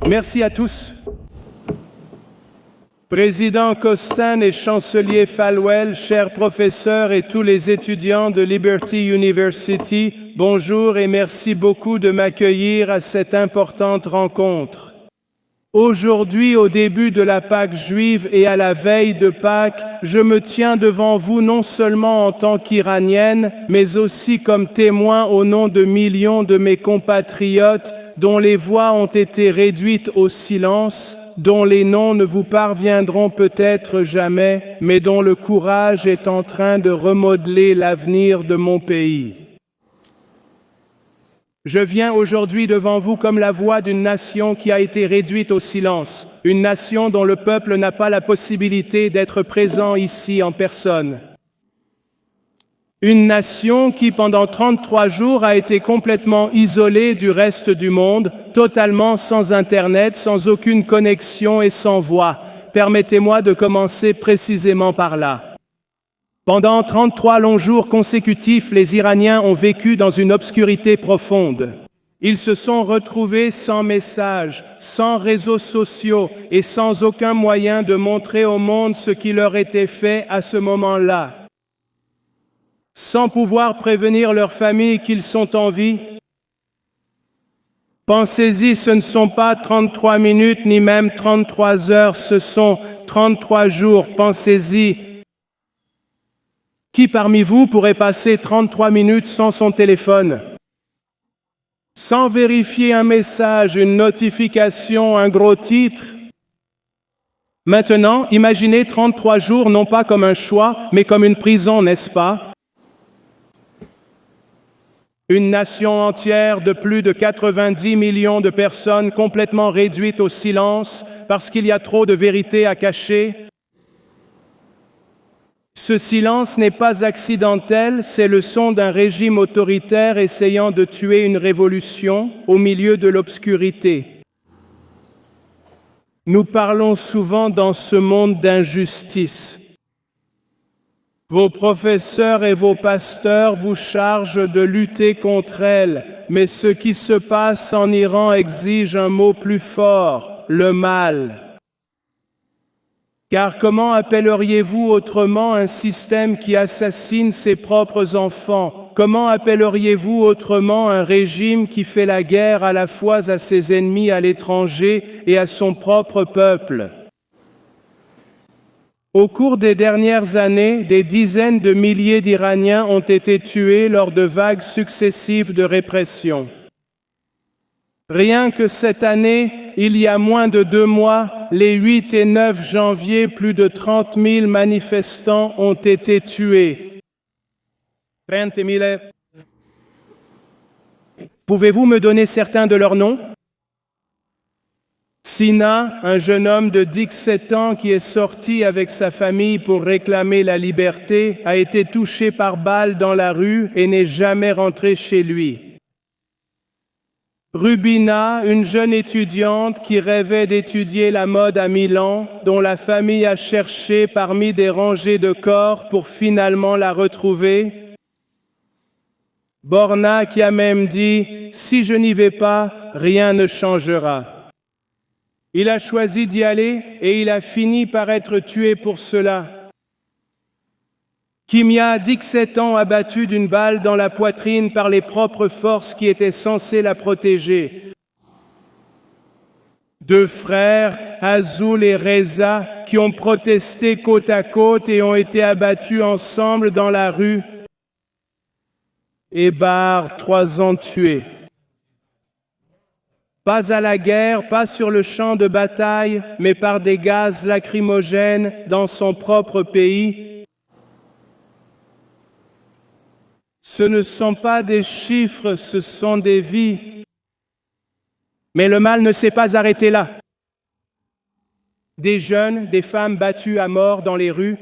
Merci à tous. Président Costin et chancelier Falwell, chers professeurs et tous les étudiants de Liberty University, bonjour et merci beaucoup de m'accueillir à cette importante rencontre. Aujourd'hui, au début de la Pâque juive et à la veille de Pâques, je me tiens devant vous non seulement en tant qu'Iranienne, mais aussi comme témoin au nom de millions de mes compatriotes dont les voix ont été réduites au silence, dont les noms ne vous parviendront peut-être jamais, mais dont le courage est en train de remodeler l'avenir de mon pays. Je viens aujourd'hui devant vous comme la voix d'une nation qui a été réduite au silence, une nation dont le peuple n'a pas la possibilité d'être présent ici en personne. Une nation qui, pendant 33 jours, a été complètement isolée du reste du monde, totalement sans Internet, sans aucune connexion et sans voix. Permettez-moi de commencer précisément par là. Pendant 33 longs jours consécutifs, les Iraniens ont vécu dans une obscurité profonde. Ils se sont retrouvés sans message, sans réseaux sociaux et sans aucun moyen de montrer au monde ce qui leur était fait à ce moment-là. Sans pouvoir prévenir leurs familles qu'ils sont en vie. Pensez-y, ce ne sont pas 33 minutes ni même 33 heures, ce sont 33 jours, pensez-y. Qui parmi vous pourrait passer 33 minutes sans son téléphone? Sans vérifier un message, une notification, un gros titre? Maintenant, imaginez 33 jours non pas comme un choix, mais comme une prison, n'est-ce pas? Une nation entière de plus de 90 millions de personnes complètement réduites au silence parce qu'il y a trop de vérité à cacher. Ce silence n'est pas accidentel, c'est le son d'un régime autoritaire essayant de tuer une révolution au milieu de l'obscurité. Nous parlons souvent dans ce monde d'injustice. Vos professeurs et vos pasteurs vous chargent de lutter contre elle, mais ce qui se passe en Iran exige un mot plus fort, le mal. Car comment appelleriez-vous autrement un système qui assassine ses propres enfants? Comment appelleriez-vous autrement un régime qui fait la guerre à la fois à ses ennemis à l'étranger et à son propre peuple? Au cours des dernières années, des dizaines de milliers d'Iraniens ont été tués lors de vagues successives de répression. Rien que cette année, il y a moins de 2 mois, les 8 et 9 janvier, plus de 30 000 manifestants ont été tués. 30 000. Pouvez-vous me donner certains de leurs noms? Sina, un jeune homme de 17 ans qui est sorti avec sa famille pour réclamer la liberté, a été touché par balle dans la rue et n'est jamais rentré chez lui. Rubina, une jeune étudiante qui rêvait d'étudier la mode à Milan, dont la famille a cherché parmi des rangées de corps pour finalement la retrouver. Borna qui a même dit « Si je n'y vais pas, rien ne changera ». Il a choisi d'y aller et il a fini par être tué pour cela. Kimia, 17 ans, abattue d'une balle dans la poitrine par les propres forces qui étaient censées la protéger. 2 frères, Azul et Reza, qui ont protesté côte à côte et ont été abattus ensemble dans la rue. Et Bar, 3 ans tués. Pas à la guerre, pas sur le champ de bataille, mais par des gaz lacrymogènes dans son propre pays. Ce ne sont pas des chiffres, ce sont des vies. Mais le mal ne s'est pas arrêté là. Des jeunes, des femmes battues à mort dans les rues.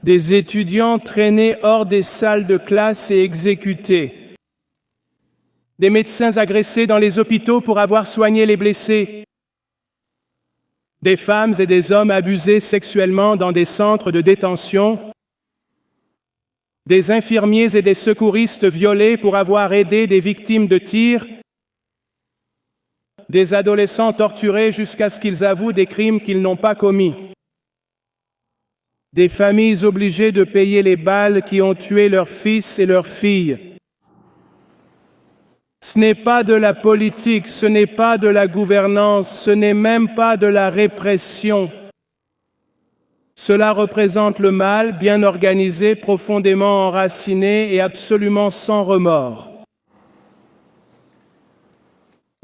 Des étudiants traînés hors des salles de classe et exécutés. Des médecins agressés dans les hôpitaux pour avoir soigné les blessés. Des femmes et des hommes abusés sexuellement dans des centres de détention. Des infirmiers et des secouristes violés pour avoir aidé des victimes de tirs. des adolescents torturés jusqu'à ce qu'ils avouent des crimes qu'ils n'ont pas commis, des familles obligées de payer les balles qui ont tué leurs fils et leurs filles. Ce n'est pas de la politique, ce n'est pas de la gouvernance, ce n'est même pas de la répression. Cela représente le mal bien organisé, profondément enraciné et absolument sans remords.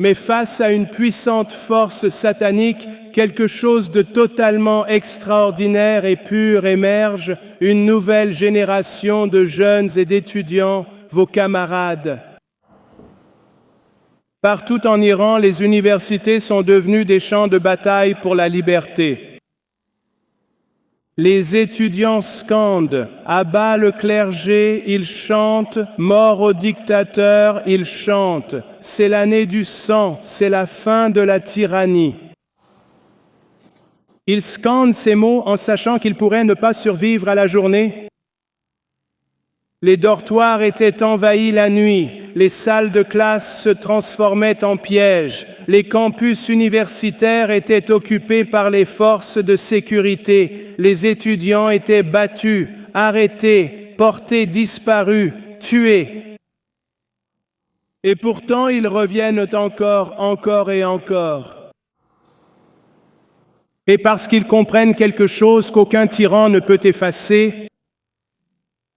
Mais face à une puissante force satanique, quelque chose de totalement extraordinaire et pur émerge, une nouvelle génération de jeunes et d'étudiants, vos camarades. Partout en Iran, les universités sont devenues des champs de bataille pour la liberté. Les étudiants scandent « À bas le clergé », ils chantent « Mort au dictateur », ils chantent « C'est l'année du sang, c'est la fin de la tyrannie ». Ils scandent ces mots en sachant qu'ils pourraient ne pas survivre à la journée. Les dortoirs étaient envahis la nuit, les salles de classe se transformaient en pièges, les campus universitaires étaient occupés par les forces de sécurité, les étudiants étaient battus, arrêtés, portés disparus, tués. Et pourtant, ils reviennent encore et encore. Et parce qu'ils comprennent quelque chose qu'aucun tyran ne peut effacer,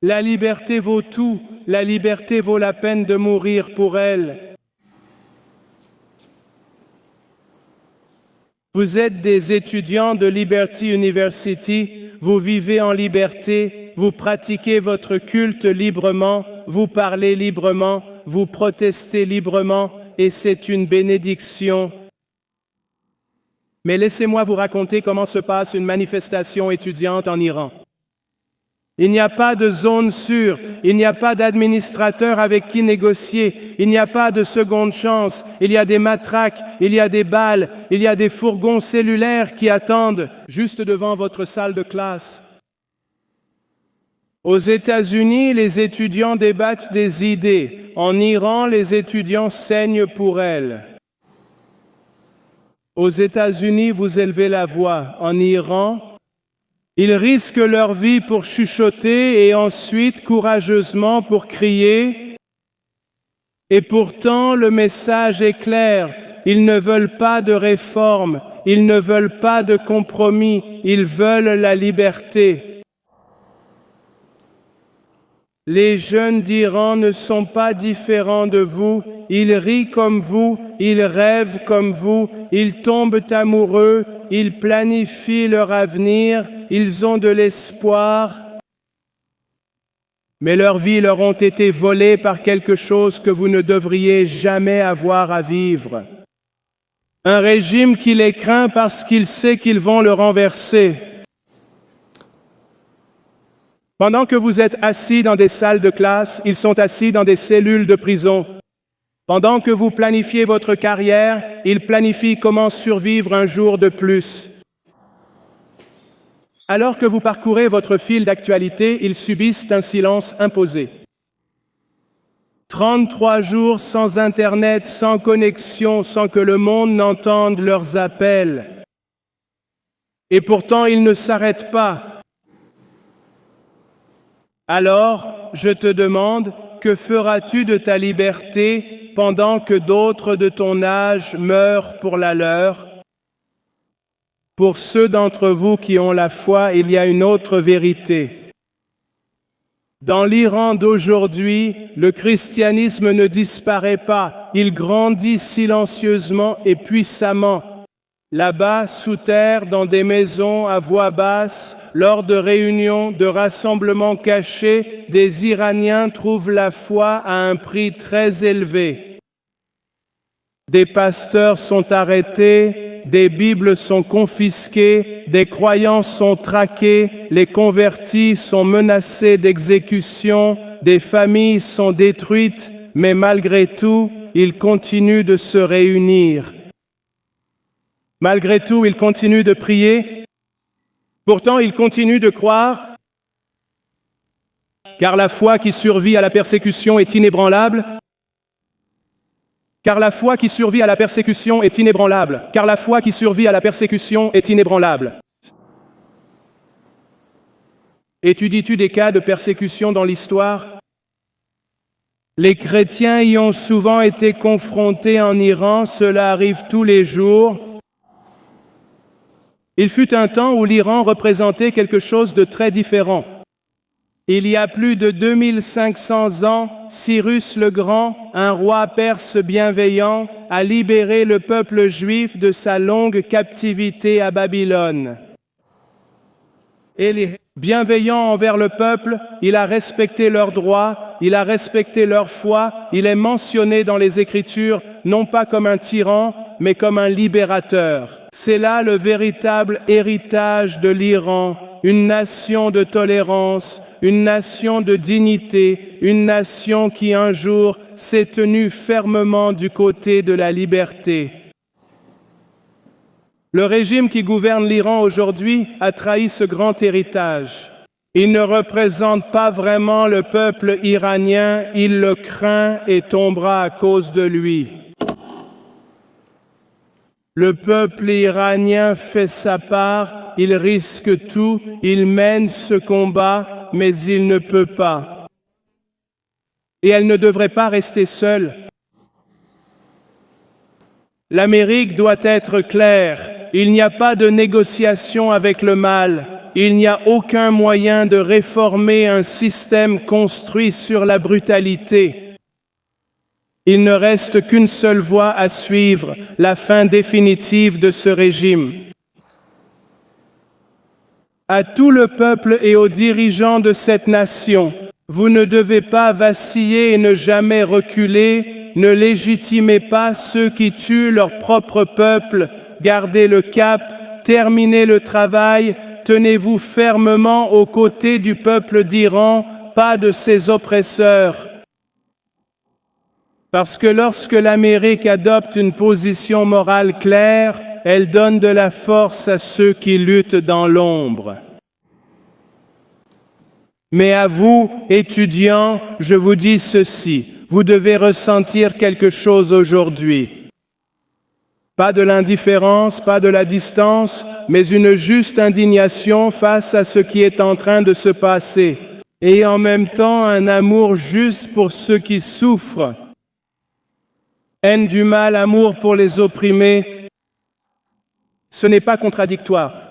la liberté vaut tout, la liberté vaut la peine de mourir pour elle. Vous êtes des étudiants de Liberty University, vous vivez en liberté, vous pratiquez votre culte librement, vous parlez librement, vous protestez librement, et c'est une bénédiction. Mais laissez-moi vous raconter comment se passe une manifestation étudiante en Iran. Il n'y a pas de zone sûre, il n'y a pas d'administrateur avec qui négocier, il n'y a pas de seconde chance, il y a des matraques, il y a des balles, il y a des fourgons cellulaires qui attendent juste devant votre salle de classe. Aux États-Unis, les étudiants débattent des idées. En Iran, les étudiants saignent pour elles. Aux États-Unis, vous élevez la voix. En Iran, ils risquent leur vie pour chuchoter et ensuite courageusement pour crier. Et pourtant, le message est clair. Ils ne veulent pas de réforme, ils ne veulent pas de compromis, ils veulent la liberté. Les jeunes d'Iran ne sont pas différents de vous, ils rient comme vous, ils rêvent comme vous, ils tombent amoureux, ils planifient leur avenir, ils ont de l'espoir. Mais leurs vies leur ont été volées par quelque chose que vous ne devriez jamais avoir à vivre. Un régime qui les craint parce qu'il sait qu'ils vont le renverser. Pendant que vous êtes assis dans des salles de classe, ils sont assis dans des cellules de prison. Pendant que vous planifiez votre carrière, ils planifient comment survivre un jour de plus. Alors que vous parcourez votre fil d'actualité, ils subissent un silence imposé. 33 jours sans Internet, sans connexion, sans que le monde n'entende leurs appels. Et pourtant, ils ne s'arrêtent pas. Alors, je te demande, que feras-tu de ta liberté pendant que d'autres de ton âge meurent pour la leur? Pour ceux d'entre vous qui ont la foi, il y a une autre vérité. Dans l'Iran d'aujourd'hui, le christianisme ne disparaît pas, il grandit silencieusement et puissamment. Là-bas, sous terre, dans des maisons à voix basse, lors de réunions, de rassemblements cachés, des Iraniens trouvent la foi à un prix très élevé. Des pasteurs sont arrêtés, des Bibles sont confisquées, des croyants sont traqués, les convertis sont menacés d'exécution, des familles sont détruites, mais malgré tout, ils continuent de se réunir. Malgré tout, ils continuent de prier. Pourtant, ils continuent de croire, car la foi qui survit à la persécution est inébranlable. Car la foi qui survit à la persécution est inébranlable. Car la foi qui survit à la persécution est inébranlable. Étudies-tu des cas de persécution dans l'histoire? Les chrétiens y ont souvent été confrontés en Iran, cela arrive tous les jours. Il fut un temps où l'Iran représentait quelque chose de très différent. Il y a plus de 2500 ans, Cyrus le Grand, un roi perse bienveillant, a libéré le peuple juif de sa longue captivité à Babylone. Et bienveillant envers le peuple, il a respecté leurs droits, il a respecté leur foi, il est mentionné dans les Écritures non pas comme un tyran, mais comme un libérateur. C'est là le véritable héritage de l'Iran, une nation de tolérance, une nation de dignité, une nation qui un jour s'est tenue fermement du côté de la liberté. Le régime qui gouverne l'Iran aujourd'hui a trahi ce grand héritage. Il ne représente pas vraiment le peuple iranien, il le craint et tombera à cause de lui. Le peuple iranien fait sa part, il risque tout, il mène ce combat, mais il ne peut pas. Et elle ne devrait pas rester seule. L'Amérique doit être claire. Il n'y a pas de négociation avec le mal. Il n'y a aucun moyen de réformer un système construit sur la brutalité. Il ne reste qu'une seule voie à suivre, la fin définitive de ce régime. À tout le peuple et aux dirigeants de cette nation, vous ne devez pas vaciller et ne jamais reculer, ne légitimez pas ceux qui tuent leur propre peuple, gardez le cap, terminez le travail, tenez-vous fermement aux côtés du peuple d'Iran, pas de ses oppresseurs. Parce que lorsque l'Amérique adopte une position morale claire, elle donne de la force à ceux qui luttent dans l'ombre. Mais à vous, étudiants, je vous dis ceci, vous devez ressentir quelque chose aujourd'hui. Pas de l'indifférence, pas de la distance, mais une juste indignation face à ce qui est en train de se passer. Et en même temps, un amour juste pour ceux qui souffrent. Haine du mal, amour pour les opprimés, ce n'est pas contradictoire.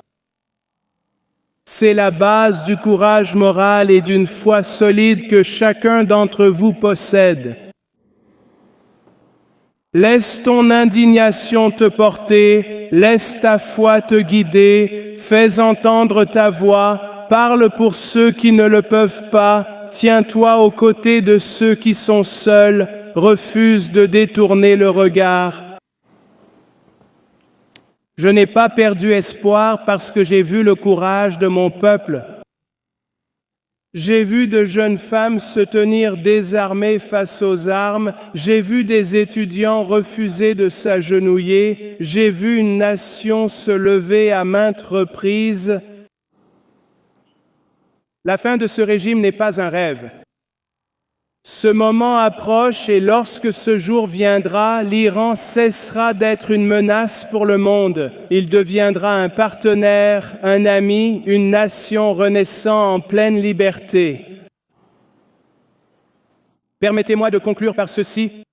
C'est la base du courage moral et d'une foi solide que chacun d'entre vous possède. Laisse ton indignation te porter, laisse ta foi te guider, fais entendre ta voix, parle pour ceux qui ne le peuvent pas, tiens-toi aux côtés de ceux qui sont seuls, refuse de détourner le regard. Je n'ai pas perdu espoir parce que j'ai vu le courage de mon peuple. J'ai vu de jeunes femmes se tenir désarmées face aux armes, j'ai vu des étudiants refuser de s'agenouiller, j'ai vu une nation se lever à maintes reprises. La fin de ce régime n'est pas un rêve. Ce moment approche et lorsque ce jour viendra, l'Iran cessera d'être une menace pour le monde. Il deviendra un partenaire, un ami, une nation renaissant en pleine liberté. Permettez-moi de conclure par ceci.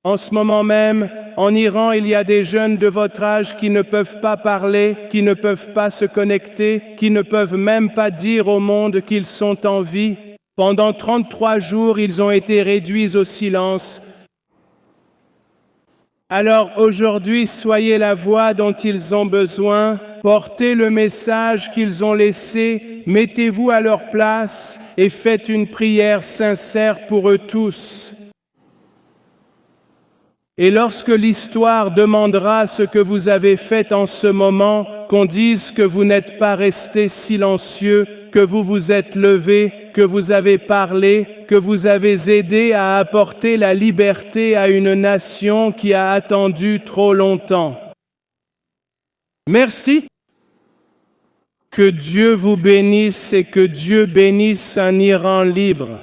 En ce moment même, en Iran, il y a des jeunes de votre âge qui ne peuvent pas parler, qui ne peuvent pas se connecter, qui ne peuvent même pas dire au monde qu'ils sont en vie. Pendant 33 jours, ils ont été réduits au silence. Alors aujourd'hui, soyez la voix dont ils ont besoin, portez le message qu'ils ont laissé, mettez-vous à leur place et faites une prière sincère pour eux tous. Et lorsque l'histoire demandera ce que vous avez fait en ce moment, qu'on dise que vous n'êtes pas resté silencieux, que vous vous êtes levé, que vous avez parlé, que vous avez aidé à apporter la liberté à une nation qui a attendu trop longtemps. Merci. Que Dieu vous bénisse et que Dieu bénisse un Iran libre.